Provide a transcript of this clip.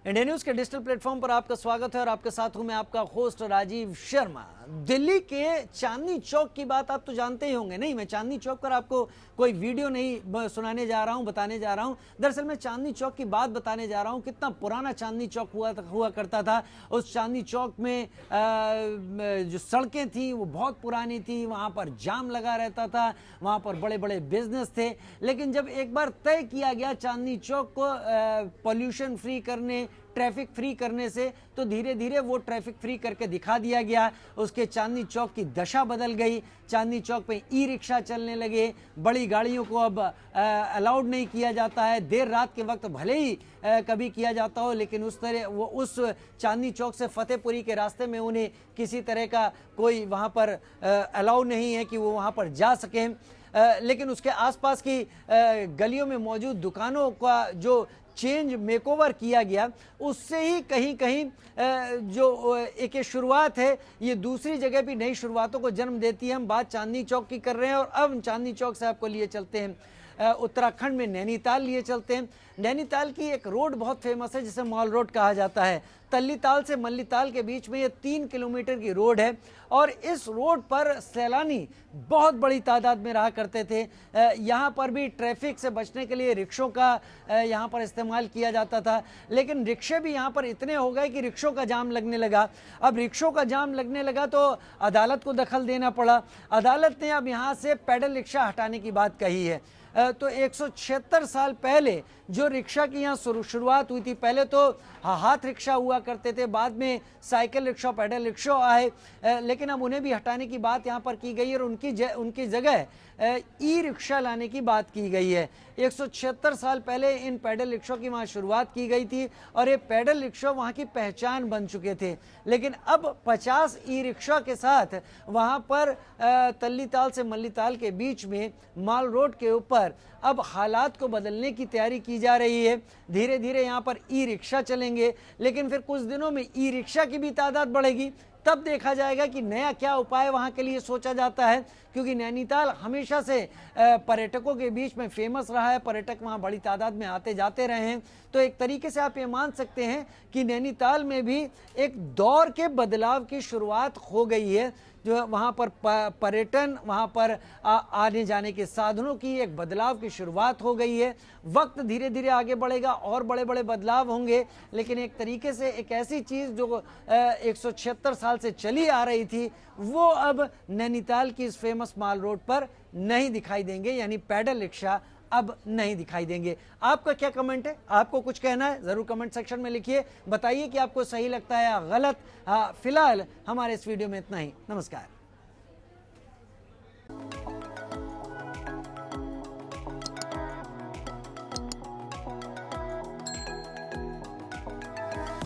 India news के digital platform पर आपका स्वागत है और आपके साथ हूं मैं आपका होस्ट राजीव शर्मा। दिल्ली के चांदनी चौक की बात आप तो जानते ही होंगे। नहीं, मैं चांदनी चौक पर आपको कोई वीडियो नहीं सुनाने जा रहा हूं, बताने जा रहा हूं। दरअसल मैं चांदनी चौक की बात बताने जा रहा हूं। कितना पुराना चांदनी चौक हुआ करता था। उस चांदनी चौक में जो सड़कें थी वो बहुत पुरानी थी। वहां पर जाम लगा रहता था, वहां पर बड़े बड़े बिजनेस थे। लेकिन जब एक बार तय किया गया चांदनी चौक को पॉल्यूशन फ्री करने, ट्रैफिक फ्री करने से, तो धीरे धीरे वो ट्रैफिक फ्री करके दिखा दिया गया। उसके चांदनी चौक की दशा बदल गई। चांदनी चौक पे ई रिक्शा चलने लगे। बड़ी गाड़ियों को अब अलाउड नहीं किया जाता है। देर रात के वक्त भले ही कभी किया जाता हो, लेकिन उस तरह वो उस चांदनी चौक से फतेहपुरी के रास्ते में उन्हें किसी तरह का कोई वहाँ पर अलाउ नहीं है कि वो वहाँ पर जा सकें। लेकिन उसके आसपास की गलियों में मौजूद दुकानों का जो चेंज मेकओवर किया गया, उससे ही कहीं कहीं जो एक शुरुआत है, ये दूसरी जगह भी नई शुरुआतों को जन्म देती है। हम बात चांदनी चौक की कर रहे हैं और अब चांदनी चौक से आपको लिए चलते हैं उत्तराखंड में नैनीताल लिए चलते हैं। नैनीताल की एक रोड बहुत फेमस है जिसे मॉल रोड कहा जाता है। तल्लीताल से मल्लीताल के बीच में ये 3 किलोमीटर की रोड है और इस रोड पर सैलानी बहुत बड़ी तादाद में रहा करते थे। यहाँ पर भी ट्रैफिक से बचने के लिए रिक्शों का यहाँ पर इस्तेमाल किया जाता था। लेकिन रिक्शे भी यहाँ पर इतने हो गए कि रिक्शों का जाम लगने लगा। अब रिक्शों का जाम लगने लगा तो अदालत को दखल देना पड़ा। अदालत ने अब यहाँ से पैडल रिक्शा हटाने की बात कही है। तो 176 साल पहले जो रिक्शा की यहाँ शुरुआत हुई थी, पहले तो हाथ रिक्शा हुआ करते थे, बाद में साइकिल रिक्शा, पैडल रिक्शा आए, लेकिन अब उन्हें भी हटाने की बात यहाँ पर की गई और उनकी जगह ई रिक्शा लाने की बात की गई है। 176 साल पहले इन पैडल रिक्शा की वहाँ शुरुआत की गई थी और ये पैडल रिक्शा वहाँ की पहचान बन चुके थे। लेकिन अब 50 ई रिक्शा के साथ वहाँ पर तल्लीताल से मल्लीताल के बीच में माल रोड के ऊपर अब हालात को बदलने की तैयारी की जा रही है। धीरे धीरे यहाँ पर ई रिक्शा चलेंगे, लेकिन फिर कुछ दिनों में ई रिक्शा की भी तादाद बढ़ेगी। तब देखा जाएगा कि नया क्या उपाय वहाँ के लिए सोचा जाता है, क्योंकि नैनीताल हमेशा से पर्यटकों के बीच में फेमस रहा है। पर्यटक वहाँ बड़ी तादाद में आते जाते रहे हैं। तो एक तरीके से आप ये मान सकते हैं कि नैनीताल में भी एक दौर के बदलाव की शुरुआत हो गई है। जो वहाँ पर पर्यटन, वहाँ पर आने जाने के साधनों की एक बदलाव की शुरुआत हो गई है। वक्त धीरे धीरे आगे बढ़ेगा और बड़े बड़े बदलाव होंगे, लेकिन एक तरीके से एक ऐसी चीज़ जो 176 साल से चली आ रही थी, वो अब नैनीताल की इस फेमस माल रोड पर नहीं दिखाई देंगे, यानी पैडल रिक्शा अब नहीं दिखाई देंगे। आपका क्या कमेंट है? आपको कुछ कहना है जरूर कमेंट सेक्शन में लिखिए। बताइए कि आपको सही लगता है या गलत। फिलहाल हमारे इस वीडियो में इतना ही। नमस्कार।